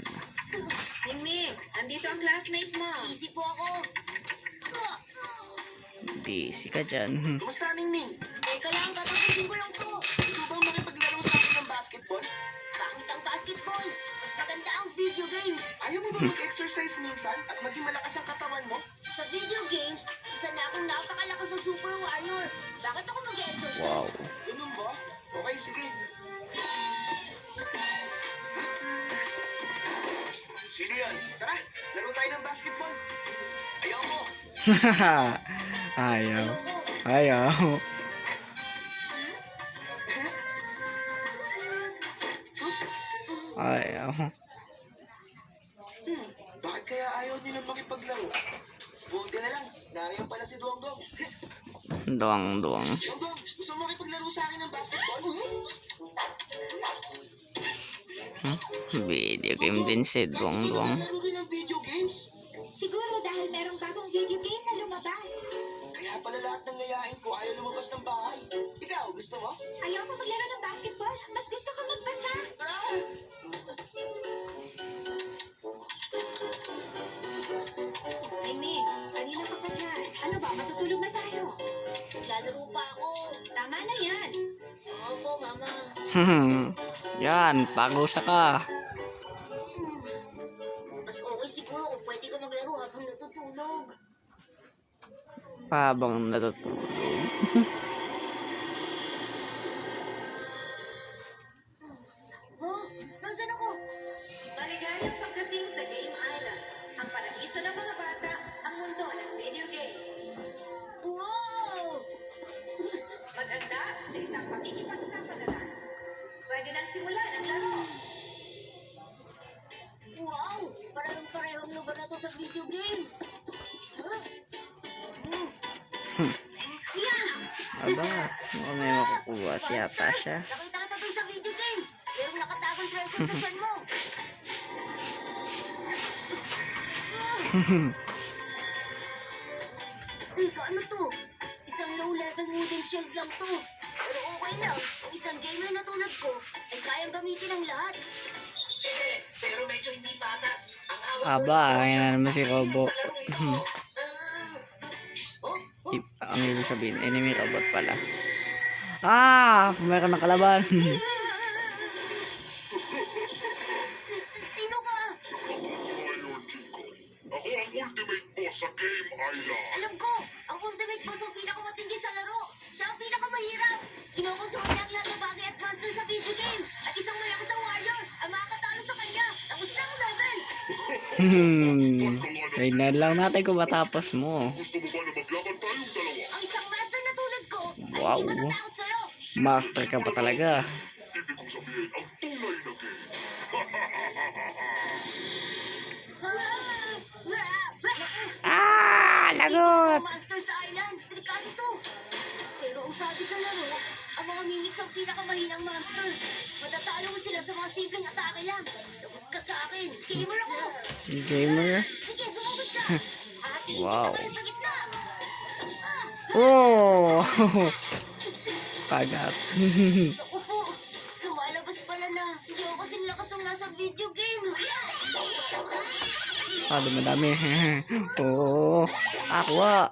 naman. Mingming, andito ang classmate mo. Busy po ako. Busy ka dyan. Kumusta, Mingming? Teka lang, tatapusin ko lang to. Gusto bang makipaglaro sa akin ng basketball? Pangit ang basketball. Mas maganda ang video games. Ayaw mo ba mag-exercise minsan at maging malakas ang katawan mo? Sa video games, isa na akong napakalakas sa Super Warrior. Bakit ako Wow. mag-exercise? Ganun ba? Okay, sige. Sino yan? Tara, laro tayo ng basketball. Ayaw mo. Ayaw. Ayoko. Ayaw. Ayaw. Bakit kaya ayaw nilang makipaglaro? Buti na lang, nariyan pala si Dongdong. Duwang. Dongdong, gusto mo makipaglaro sa akin ng basketball? Video game din si Duwang. Laro rin ng video games? Siguro dahil merong bagong video game na lumabas. Kaya pala lahat ng yayain ko ayaw lumabas ng bahay. Ikaw, gusto mo? Ayaw ko maglaro ng basketball. Mas gusto ko magbasa. Ah! Mingming, kanina ka pa dyan. Ano ba, matutulog na tayo? Naglalaro pa ako. Tama na yan. Opo, mama. Yan, pagusa ka. Mas okay siguro kung pwede ka maglaro habang natutulog. Habang natutulog. Oh, nasan ako? Maligayang pagdating sa Game Island. Ang paraiso ng mga bata, ang mundo ng video games. Wow! Maganda sa isang pakikipagsapalaran. Pwede nang simulan ang laro. Wow! Parang parehong lugar na to sa video game. Huh? Yeah! Aba, mukhang may makukuha yata siya. Nakita kita dun sa video game. Pero nakatagong treasure sa tiyan mo. Teka, ano to? Isang low-level wooden shield lang to. Pero okay lang. Ang isang gamer na tulad ko ay kayang gamitin ang lahat. Pero medyo hindi patas. Ang awas Aba, ayan na naman si Robo. Ang ibig sabihin, enemy robot pala. Meron ng kalaban. Sino ka? Ako ang ultimate boss sa Game Island. Alam ko, ang ultimate boss ang pinakamatindi sa laro. Siya ang pinakamahirap. Kinokontrol niya ang lahat ng bagay at monster sa video game. At isang malakas na warrior ang makakatalo sa kanya. Tapos na ang level. Tignan lang natin kung matapos mo. Gusto mo ba na maglaban tayong dalawa? Ang isang master na tulad ko ay Wow. hindi matatakot sa'yo. Master ka pa talaga. Ibig kong sabihin ang tunay na game. Lagot! Monster sa island. Delikado to. Pero ang sabi sa laro, ang mga mimics ang pinakamahinang monster. Matatalo mo sila sa mga simpleng atake lang. Lagot ka sa akin. Gamer ako. Gamer? Sige, sumagot ka. Hatiin Wow. kita sa gitna. Oh! Pagat. Naku po, lumalabas pala na. Hindi ako kasing lakas ng nasa video game. Madami. Oo. Aqua.